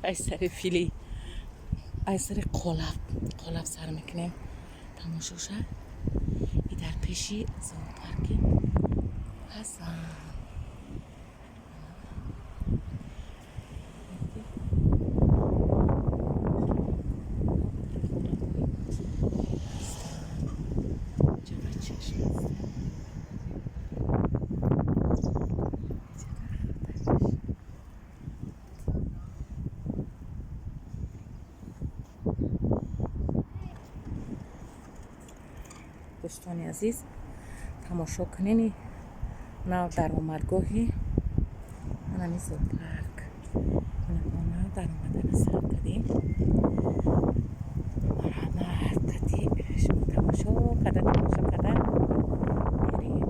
از سر فیلی، از سر قالب سر میکنیم. تماشا شد ای در پیشی زوپارک کزان. دوستانی عزیز تماشا کنین نو در آمدگاهی من زوپارک نو در آمدن سر کردیم. مرحمت کردیم شما تماشا کردن میریم.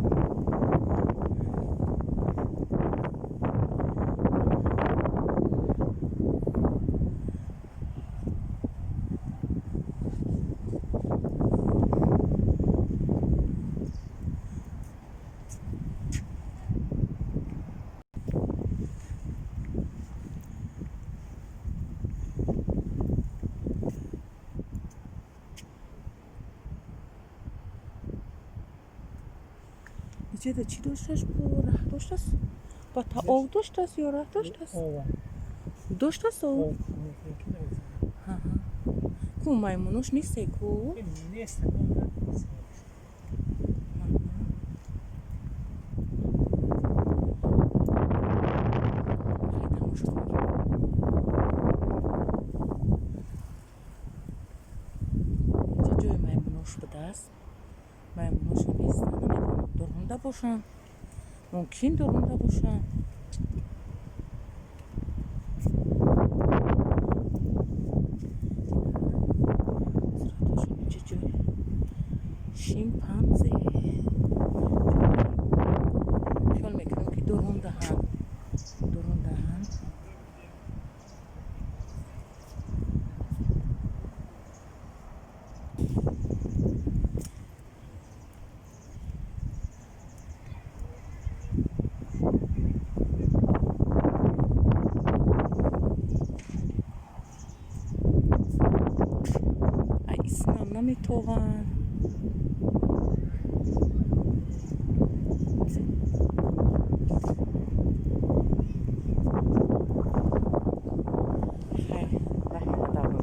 اینجا چی داشتش؟ با ره داشتست؟ با تا آو داشتست یا ره داشتست؟ داشتست آو؟ کو میمونوش نیسته کو؟ نیسته اینجا جای میمونوش بوده است. میمونوش نیستن درونده باشن، ممکن درونده باشن. اینجا جای شیمپانزه خیال میکنم که درونده هم نمیتوان. خیلی رحمت دارم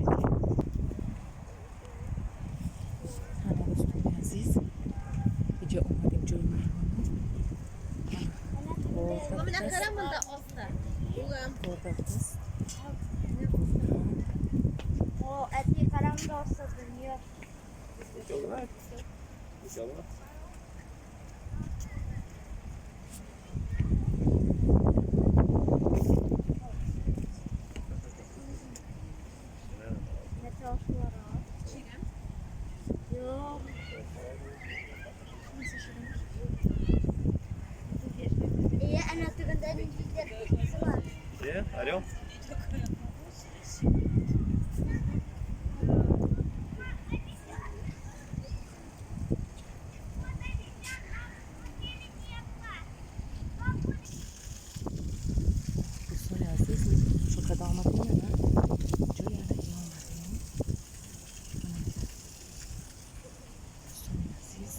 دوستان عزیز اینجا اومدیم جای Алло. دوستان عزیز شو کدا آمدیم نه جوی علیه آمدیم. دوستان عزیز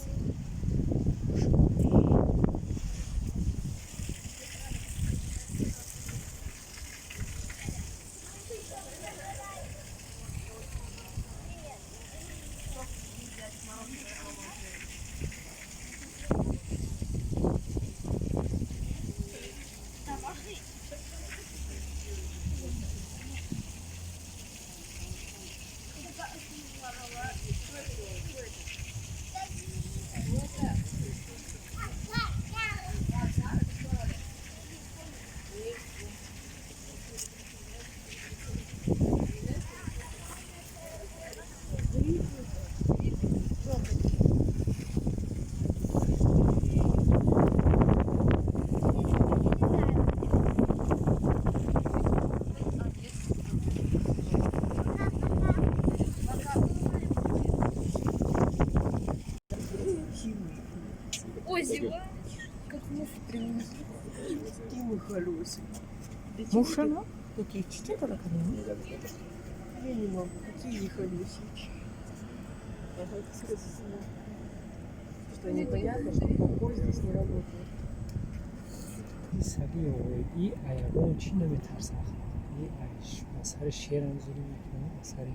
Как муж принес. Такие мы холёсые. Муж, ну? Какие чистые тараканы? Минимум. Какие ехали все? Ага, что непонятно, что покой здесь не работает. سگی ای ایران چی نمیترسه ای اثر شیر همزوری میکنه اثر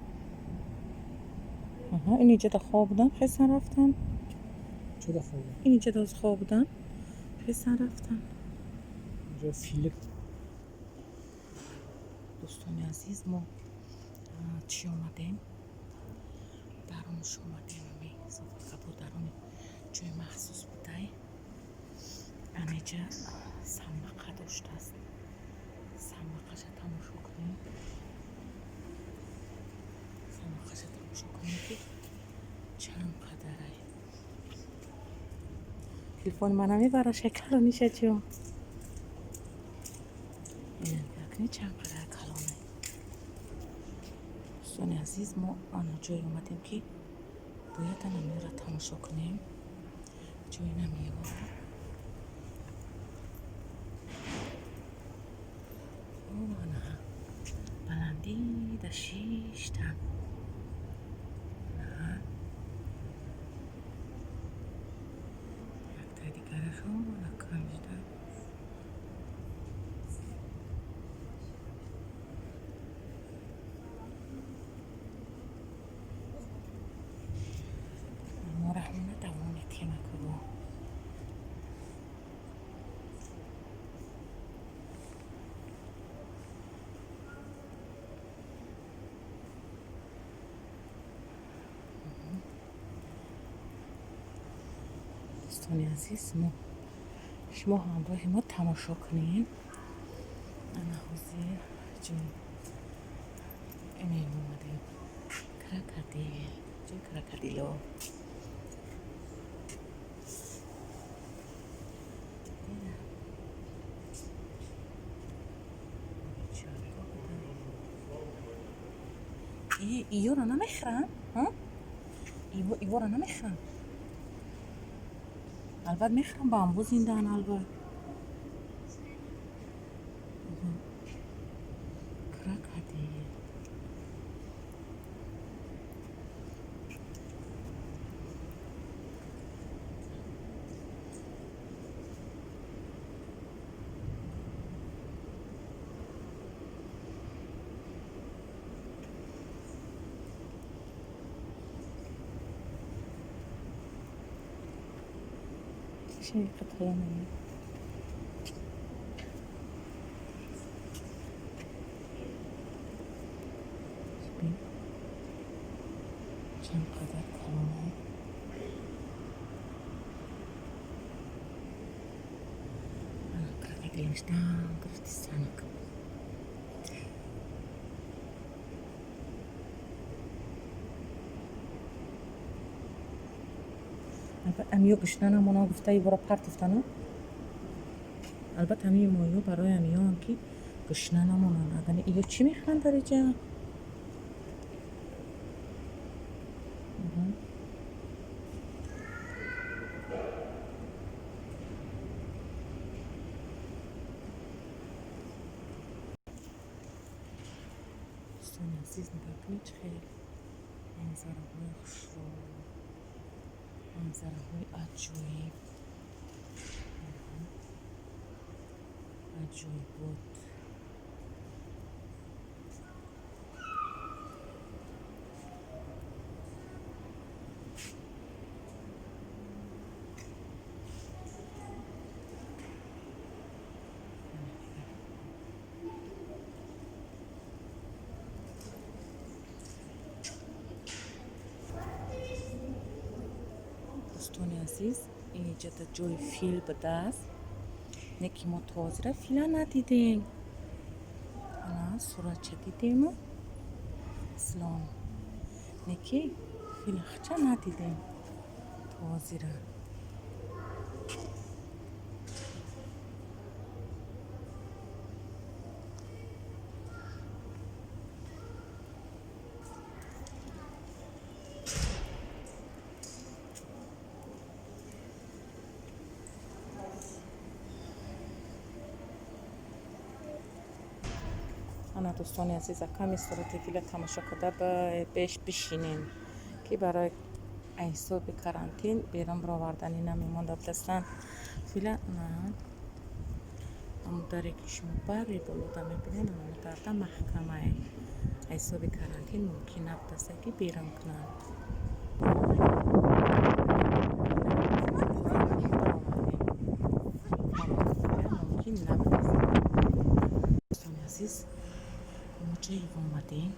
آها این اینجا خواب بودن پسر رفتن چه دفعه بود؟ این اینجا از خواب بودن پسر رفتن اینجا فیل دوستان عزیز ما چی اومدیم درونش اومدیم می بود درون جای مخصوص بوده اینجا سمقه داشته است سمقه شد تماشا کنیم سمقه شد تماشا کنیم که چند قدره تلفن من میبره شکر رو میشه چیو این بکنی چند قدر کلانه دوستان عزیز ما آنها جای اومدیم که باید نمی را تماشا کنیم جای نمیوارد نه بلندی در 6 تن نه یک تا دیگرش رو نکنیده ما رحمونه دوانی تیمه که با دوستان عزیز ما شما همراه ما تماشا کنید انا حوزی جون امین اومدیم کرکدیل جون کرکدیلو ایو را نمیخرن ها ایو را نمیخرن البته میخرم بامبو زندان البته کرکدیل شيء قطعيني چند قدر کلانه انا کرکدیلش دام گرفتی سنک امیو گشنن همونا گفته ای برا پرت افتانو البته همی مایو برای امیو هم که گشنن همونا نگنه ایو چی میخوان داری جا؟ دوستان عزیز نگاه کنید خیلی منظره های خوشرو منظره های عجیب عجیب بود دوستان عزیز اینجا در جای فیل بوده است نکی ما تازه فیل ندیدیم انا سرچه دیدیم اسلام نکی فیل خچه ندیدیم تازه ана дӯстони азиз каме сурати фила тамошо карда беш бишинем ки барои ҳисоби карантин берун баровардани намемонда дастан фила амударе ки шумо бари болода мебинед амударда маҳкамае ҳисоби карантин мумкин набудааст ки берун кунанд. мумкин набудааст. дӯстони азиз мо ҷое омадем.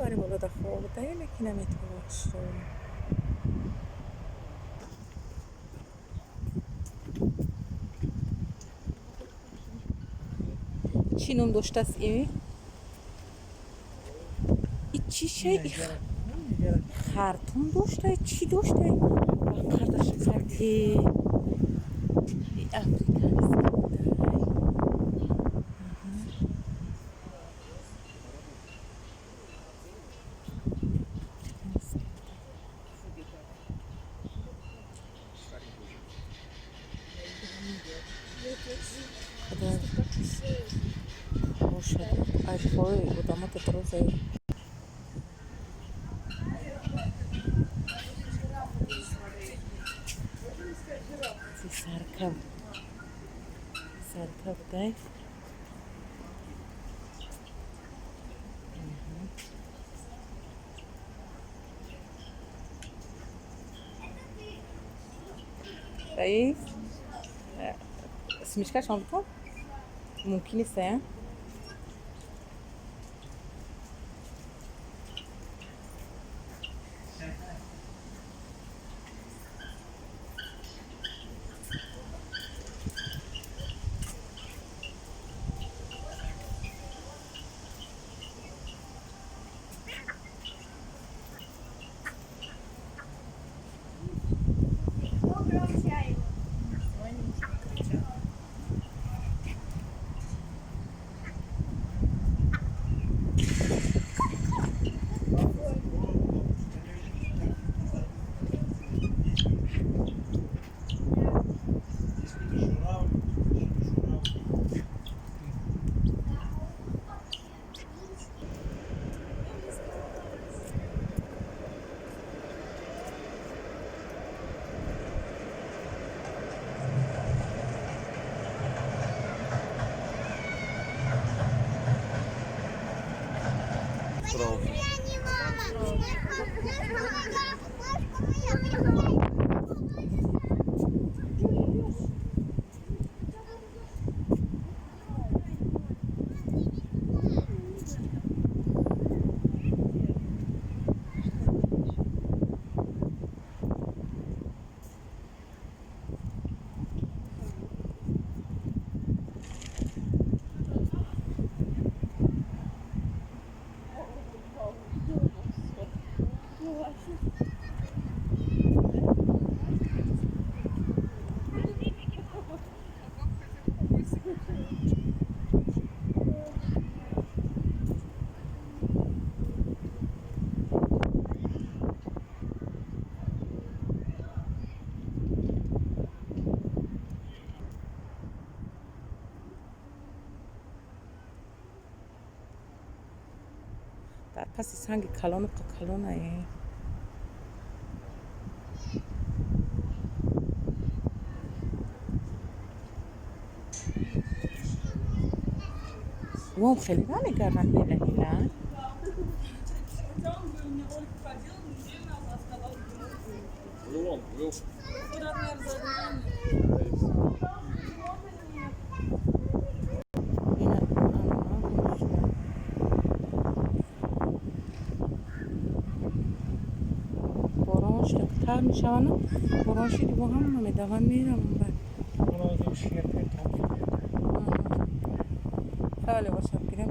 бари болода ховда леки наметавонад шо чӣ ном доштааст ин чӣ шай хартум дошта чӣ дошта кардашакати африканист айпои одамота дарозае саркабдай ай смешка шон бикон мумкин нест дар паси санги калону қакалонае вом хеле намегарданд ҳела тар мешавану борон шиди бо ҳама медаван мерам хале бошам гирем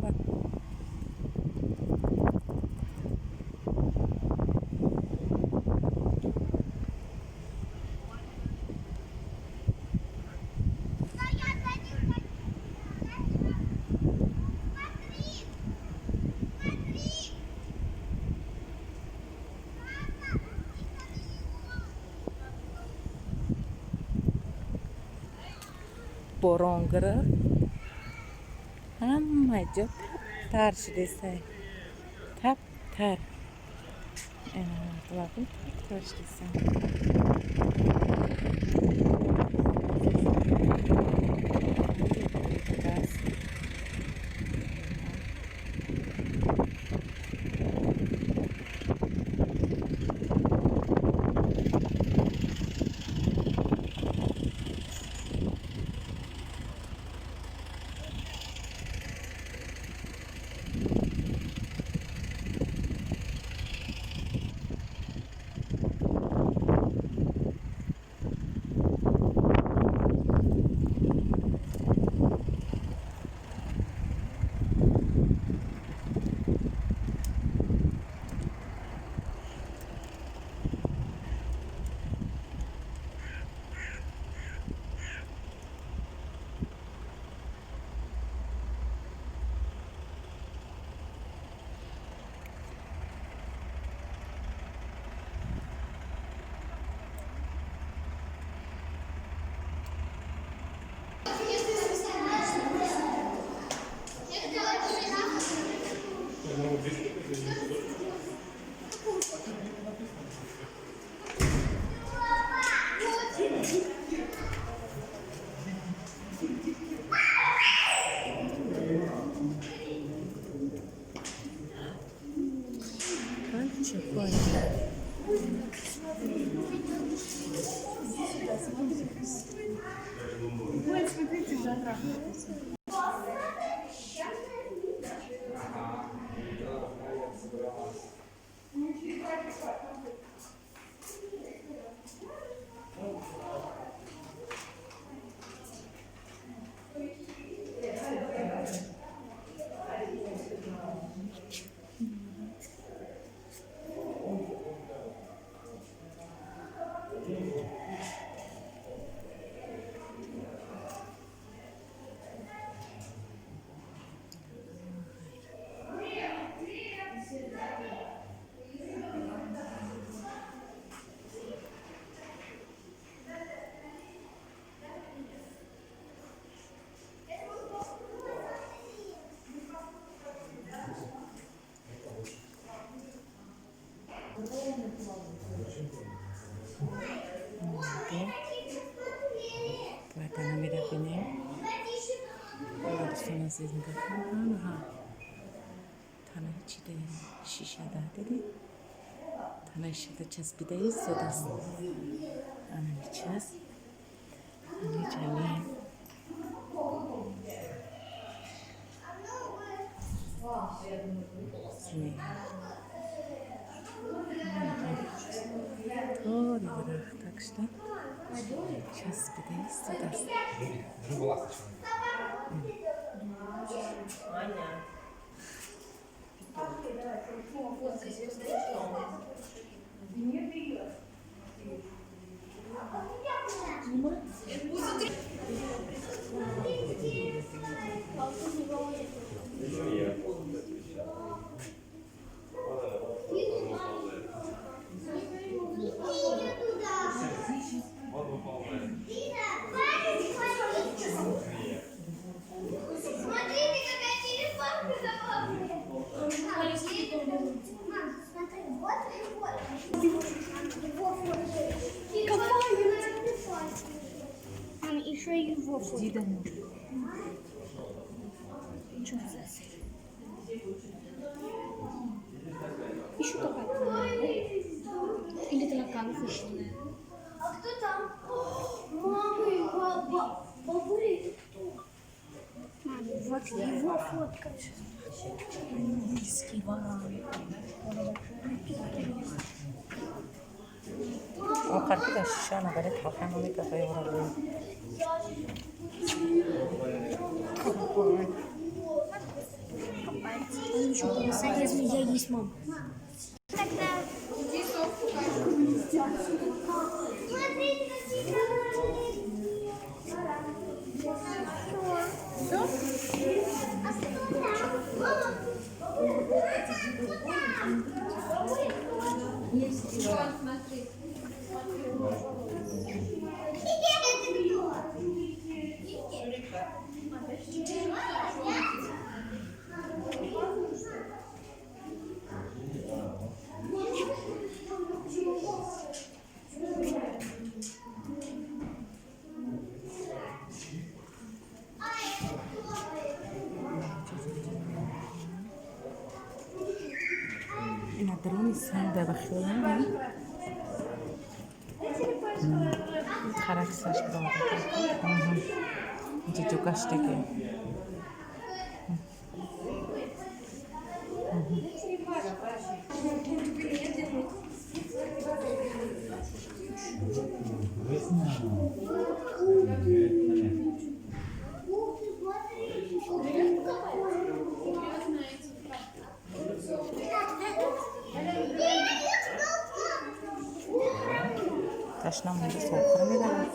борон гирифт. Ҳама ҷо табтар шудеса. Табтар. Вақт табтар шудеса. Badan amira bine. Dӯстони азиз нигоҳ кун. Тана чида шиша дадиди. Тана шида часпидаи содаст. Ана час. Ана чали. Так что часпидаи содаст. Еще его фото. Еще какая-то. Или тараканы фишные. А кто там? Мама и папа. Бабуля и кто? Вот его фотка. Индийский варан. آخر که شیشه نبره تفهم همی که خیلی برای Он еще полосать, если я есть, мам. Тогда иди софу. Смотрите, какие красивые. Все? А кто там? Мама. Есть. Смотри. Это кто? نیستم در بخیالم خرکسش براده اینجا جوگش دیگه تشنم اینجا سوخور میدم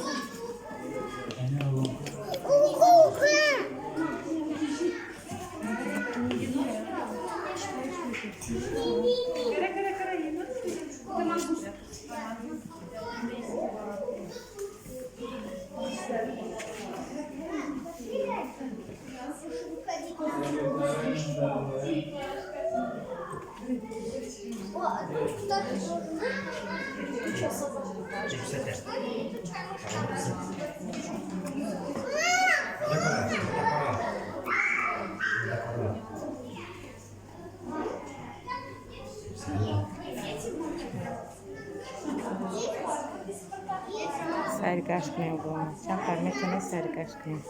سرگشت کنیم با چند پر میتونه سرگشت کنیم